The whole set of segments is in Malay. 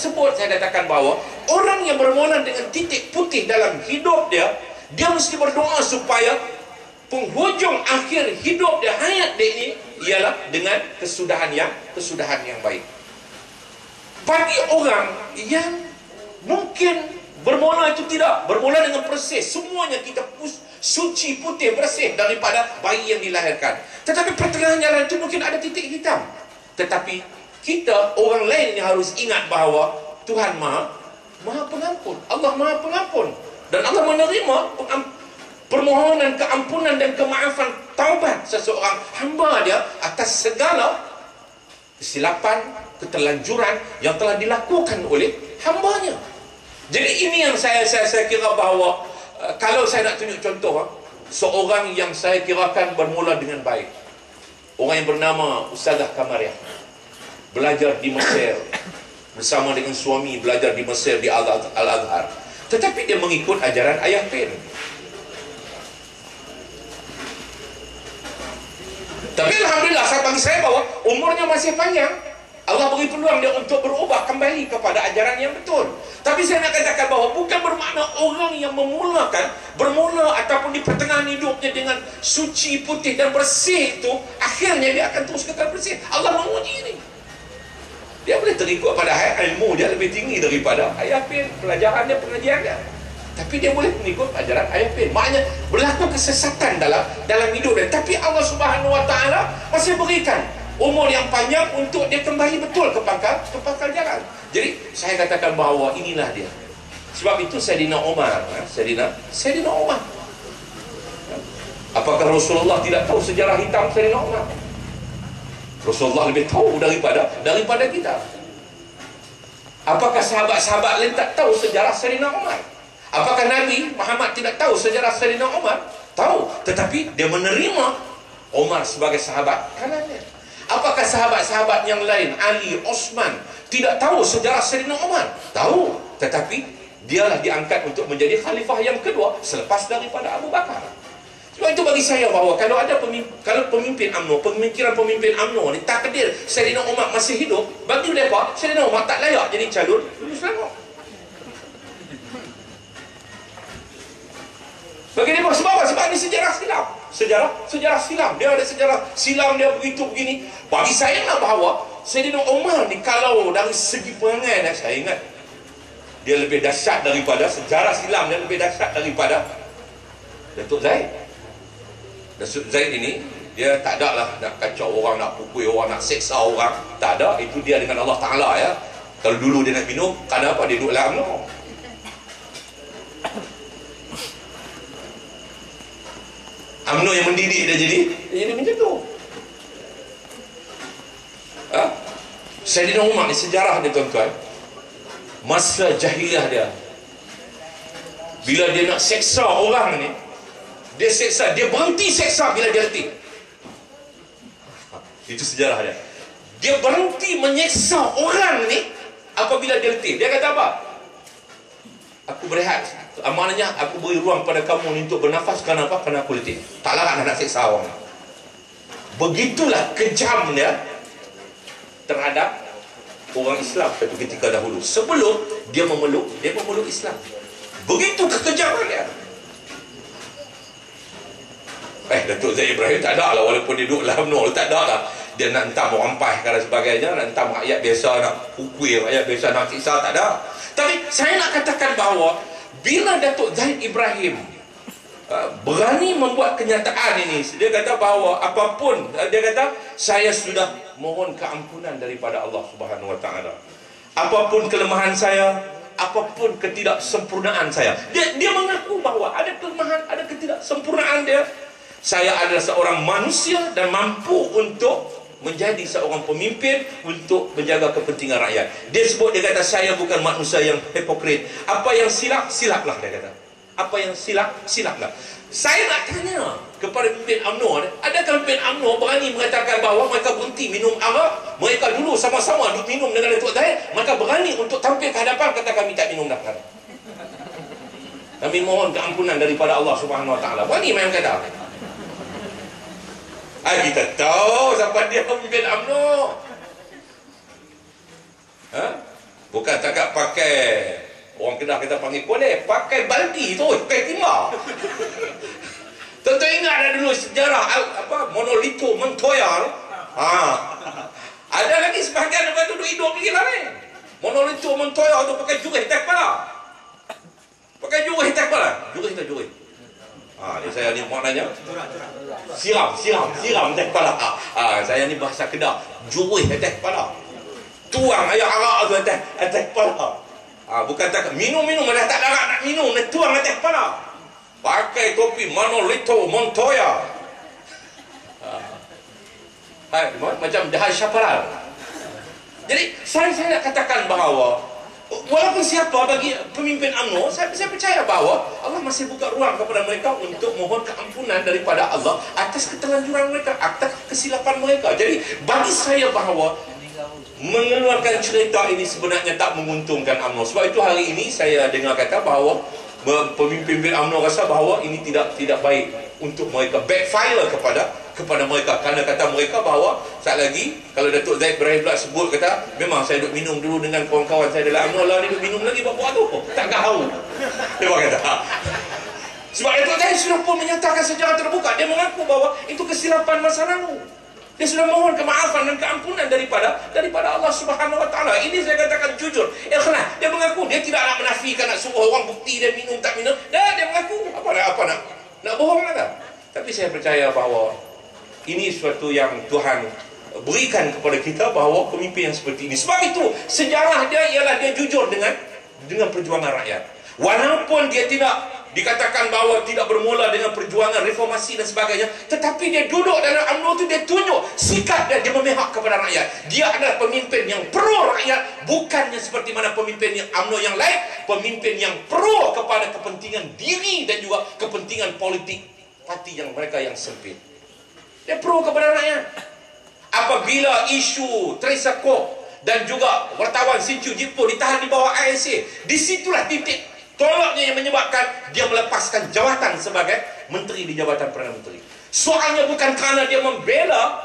sebut, saya katakan bahawa orang yang bermula dengan titik putih dalam hidup dia, dia mesti berdoa supaya penghujung akhir hidup dia, hayat dia ini ialah dengan kesudahan yang baik. Bagi orang yang mungkin bermula itu tidak bermula dengan persis, semuanya kita suci, putih, bersih daripada bayi yang dilahirkan, tetapi pertengahan jalan itu mungkin ada titik hitam. Tetapi kita, orang lain yang harus ingat bahawa Tuhan Maha Pengampun. Allah Maha Pengampun. Dan Allah menerima permohonan keampunan dan kemaafan taubat seseorang hamba dia atas segala kesilapan, keterlanjuran yang telah dilakukan oleh hambanya. Jadi ini yang saya kira bahawa kalau saya nak tunjuk contoh, seorang yang saya kirakan bermula dengan baik, orang yang bernama Ustazah Kamariah, belajar di Mesir bersama dengan suami, belajar di Mesir di Al-Azhar, tetapi dia mengikut ajaran Ayah Pin. Tapi alhamdulillah, bagi saya bahawa umurnya masih panjang, Allah beri peluang dia untuk berubah kembali kepada ajaran yang betul. Tapi saya nak katakan bahawa bukan bermakna orang yang bermula ataupun di pertengahan hidupnya dengan suci, putih dan bersih itu, akhirnya dia akan terus kekal bersih. Allah menguji ini. Dia boleh terikut pada ilmu dia lebih tinggi daripada Ayah Pin, pelajaran dia, pengajian dia, tapi dia boleh mengikut ajaran Ayah Pin. Maknanya berlaku kesesatan dalam hidup dia, tapi Allah Subhanahu Wa Taala masih berikan umur yang panjang untuk dia kembali betul ke pangkal jalan. Jadi saya katakan bahawa inilah dia. Sebab itu Sayyidina Umar, Sayyidina Umar. Apakah Rasulullah tidak tahu sejarah hitam Sayyidina Umar? Rasulullah lebih tahu daripada kita. Apakah sahabat-sahabat lain tak tahu sejarah Sayyidina Umar? Apakah Nabi Muhammad tidak tahu sejarah Sayyidina Umar? Tahu, tetapi dia menerima Umar sebagai sahabat kanannya. Apakah sahabat-sahabat yang lain, Ali, Osman, tidak tahu sejarah Sayyidina Umar? Tahu, tetapi dialah diangkat untuk menjadi khalifah yang kedua selepas daripada Abu Bakar. Sebab itu bagi saya bahawa kalau pemimpin UMNO, pemikiran pemimpin UMNO ni takdir Sayyidina Umar masih hidup, bagi mereka Sayyidina Umar tak layak jadi calon Selangor. Bagi mereka sebab apa? Sebab ini sejarah silam. Sejarah silam. Dia ada sejarah silam dia begitu begini. Bagi saya nak bahawa Sayyidina Umar ni kalau dari segi perangai, saya ingat dia lebih dahsyat daripada sejarah silam, dia lebih dahsyat daripada Datuk Zaid. Datuk Zaid ini dia tak ada lah nak kacau orang, nak pukul orang, nak seksa orang, tak ada. Itu dia dengan Allah Ta'ala ya. Kalau dulu dia nak minum, kenapa dia duduk dalam UMNO? UMNO yang mendidik dia jadi macam tu. Sayyidina Umar ni sejarah dia tuan-tuan, masa jahiliah dia, bila dia nak seksa orang ni, dia seksa, dia berhenti seksa bila dia letih. Itu sejarah dia. Dia berhenti menyeksa orang ni apabila dia letih. Dia kata apa? Aku berehat. Amalnya aku beri ruang pada kamu ni untuk bernafas. Kenapa? Kerana aku letih. Tak larat nak seksa orang. Begitulah kejam dia terhadap orang Islam pada ketika dahulu. Sebelum dia memeluk Islam. Begitu kekejaman dia. Datuk Zaid Ibrahim tak ada lah, walaupun dia duduk dalam UMNO, tak ada lah dia nak entam orang PAS dan sebagainya, nak entam rakyat biasa, nak pukul rakyat biasa, nak siksa, tak ada. Tapi saya nak katakan bahawa bila Datuk Zaid Ibrahim berani membuat kenyataan ini, dia kata bahawa apapun, dia kata saya sudah mohon keampunan daripada Allah Subhanahu Wa Taala. Apapun kelemahan saya, apapun ketidaksempurnaan saya, dia mengaku bahawa ada kelemahan, ada ketidaksempurnaan dia. Saya adalah seorang manusia dan mampu untuk menjadi seorang pemimpin untuk menjaga kepentingan rakyat. Dia sebut, dia kata saya bukan manusia yang hipokrit. Apa yang silap, silaplah, dia kata. Apa yang silap, silaplah. Saya nak tanya kepada pemimpin UMNO, adakah pemimpin UMNO berani mengatakan bahawa mereka berhenti minum arak, mereka dulu sama-sama minum dengan Datuk Zaid, mereka berani untuk tampil ke hadapan kata kami tak minum dah. Kami mohon keampunan daripada Allah Subhanahu Wa Taala. Berani main kata. Kita tahu siapa dia pemimpin UMNO. Bukan takat pakai, orang Kedah kita panggil kolej, pakai baldi tu, pakai timah. Tentu ingat ada dulu sejarah Monolito Montoya. Ada lagi sebahagian orang tu hidup lagi lah ni. Monolito Montoya tu pakai jurih atas kepala. Pakai jurih atas kepala. Jurih. Ni saya ni maknanya siram atas kepala. Saya ni bahasa Kedah, jurih atas kepala. Tuang air arak tu atas kepala. Bukan tak minum dah tak darat nak minum, dia tuang atas kepala. Pakai topi Monolito Montoya. Macam Dahal Syaparal. Jadi saya nak katakan bahawa walaupun siapa bagi pemimpin UMNO, saya percaya bahawa Allah masih buka ruang kepada mereka untuk mohon keampunan daripada Allah atas keterlanjuran mereka, atas kesilapan mereka. Jadi bagi saya bahawa mengeluarkan cerita ini sebenarnya tak menguntungkan UMNO. Sebab itu hari ini saya dengar kata bahawa pemimpin UMNO rasa bahawa ini tidak baik untuk mereka, backfire kepada mereka, kerana kata mereka bahawa saat lagi kalau Datuk Zaid Ibrahim pula sebut kata memang saya duduk minum dulu dengan kawan-kawan saya dalam UMNO lah, dia duduk minum lagi buat tu tak tahu. Dia kata sebab Datuk Zaid sudah pun menyatakan secara terbuka, dia mengaku bahawa itu kesilapan masa lalu. Dia sudah mohon kemaafan dan keampunan daripada Allah Subhanahu Wa Taala. Ini saya katakan jujur, ikhlas. Dia mengaku dia tidak nak menafikan, nak suruh orang bukti dia minum tak minum. Dia mengaku apa nak bohong lah. Tapi saya percaya bahawa ini suatu yang Tuhan berikan kepada kita, bahawa pemimpin yang seperti ini. Sebab itu sejarah dia ialah dia jujur dengan perjuangan rakyat. Walaupun dia tidak dikatakan bahawa tidak bermula dengan perjuangan reformasi dan sebagainya, tetapi dia duduk dalam UMNO tu, dia tunjuk sikap dia memihak kepada rakyat. Dia adalah pemimpin yang pro rakyat, bukannya seperti mana pemimpin yang UMNO yang lain, pemimpin yang pro kepada kepentingan diri dan juga kepentingan politik parti yang mereka yang sempit. Dia pro kepada rakyat. Apabila isu Teresa Kok dan juga wartawan Sin Chu Jitpo ditahan di bawah ISA, disitulah titik tolaknya yang menyebabkan dia melepaskan jawatan sebagai menteri di Jabatan Perdana Menteri. Soalnya bukan kerana dia membela.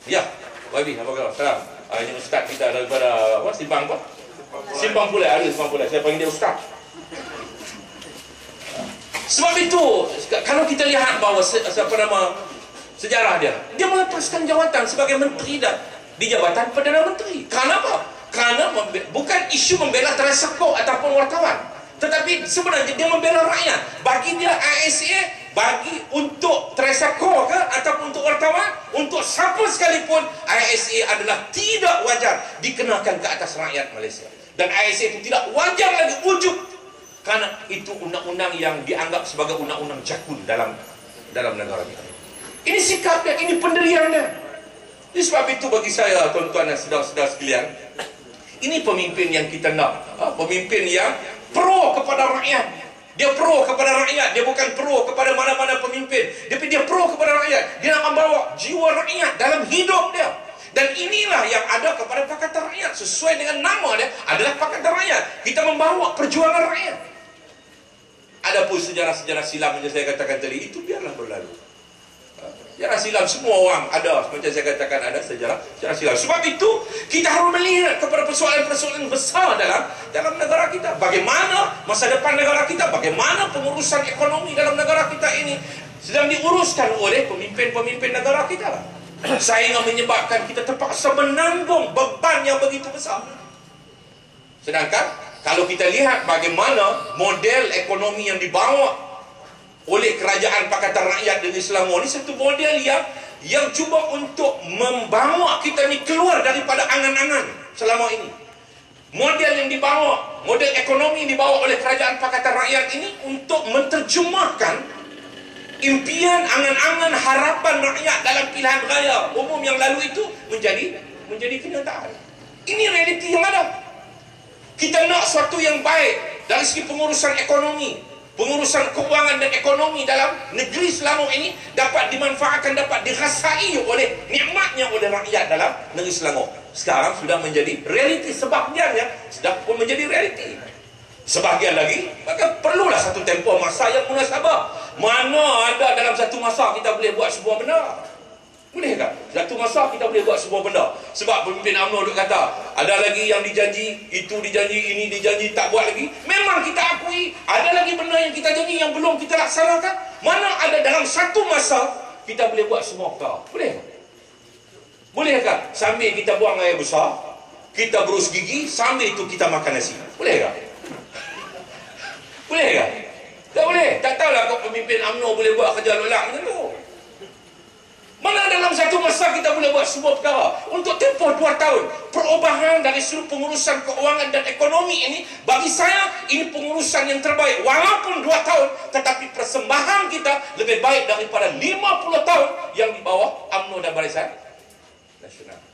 Ya, Wabi, apa khabar? Salam. Ini ustaz kita daripada Simpang apa? Simpang Pulai. Saya panggil dia ustaz. Sebab itu kalau kita lihat bahawa sejarah dia melepaskan jawatan sebagai menteri di Jabatan Perdana Menteri. Kerana apa? Kerana bukan isu membela Teresa Kok ataupun wartawan, tetapi sebenarnya dia membela rakyat. Bagi dia ISA, bagi untuk Teresa Kok ke ataupun untuk wartawan, untuk siapa sekalipun, ISA adalah tidak wajar dikenakan ke atas rakyat Malaysia. Dan ISA itu tidak wajar lagi wujud, kerana itu undang-undang yang dianggap sebagai undang-undang jakun dalam negara kita. Ini sikap dia, ini pendirian dia. Jadi sebab itu bagi saya, tuan-tuan dan saudara-saudara sekalian, ini pemimpin yang kita nak, pemimpin yang pro kepada rakyat. Dia pro kepada rakyat. Dia bukan pro kepada mana-mana pemimpin, tapi dia pro kepada rakyat. Dia nak membawa jiwa rakyat dalam hidup dia. Dan inilah yang ada kepada Pakatan Rakyat. Sesuai dengan nama dia adalah Pakatan Rakyat. Kita membawa perjuangan rakyat. Adapun sejarah-sejarah silam yang saya katakan tadi, itu biarlah berlalu. Sejarah silam semua orang ada, macam saya katakan ada sejarah silam. Sebab itu kita harus melihat kepada persoalan-persoalan besar dalam negara kita. Bagaimana masa depan negara kita, bagaimana pengurusan ekonomi dalam negara kita ini sedang diuruskan oleh pemimpin-pemimpin negara kita. Sehingga menyebabkan kita terpaksa menanggung beban yang begitu besar. Sedangkan kalau kita lihat bagaimana model ekonomi yang dibawa oleh kerajaan Pakatan Rakyat Negeri Selangor ni, satu model yang cuba untuk membawa kita ni keluar daripada angan-angan selama ini. Model yang dibawa, model ekonomi yang dibawa oleh kerajaan Pakatan Rakyat ini untuk menterjemahkan impian, angan-angan, harapan rakyat dalam pilihan raya umum yang lalu itu menjadi kenyataan. Ini realiti yang ada. Kita nak sesuatu yang baik dari segi pengurusan ekonomi, pengurusan keuangan dan ekonomi dalam negeri Selangor ini dapat dimanfaatkan, dapat dirasai oleh nikmatnya oleh rakyat dalam negeri Selangor. Sekarang sudah menjadi realiti, sebahagiannya sudah pun menjadi realiti. Sebahagian lagi, maka perlulah satu tempoh masa yang munasabah. Mana ada dalam satu masa kita boleh buat sebuah benda. Boleh tak? Satu masa kita boleh buat semua benda. Sebab pemimpin UMNO duk kata, ada lagi yang dijanji, itu dijanji, ini dijanji, tak buat lagi. Memang kita akui, ada lagi benda yang kita janji yang belum kita laksanakan. Mana ada dalam satu masa, kita boleh buat semua perkara. Boleh tak? Boleh tak? Sambil kita buang air besar, kita berus gigi, sambil itu kita makan nasi. Boleh tak? Boleh tak? Tak boleh. Tak tahulah kau pemimpin UMNO boleh buat kerja lelak macam tu. Mana dalam satu masa kita boleh buat semua perkara. Untuk tempoh 2 tahun, perubahan dari seluruh pengurusan keuangan dan ekonomi ini, bagi saya, ini pengurusan yang terbaik. Walaupun 2 tahun, tetapi persembahan kita lebih baik daripada 50 tahun yang di bawah UMNO dan Barisan Nasional.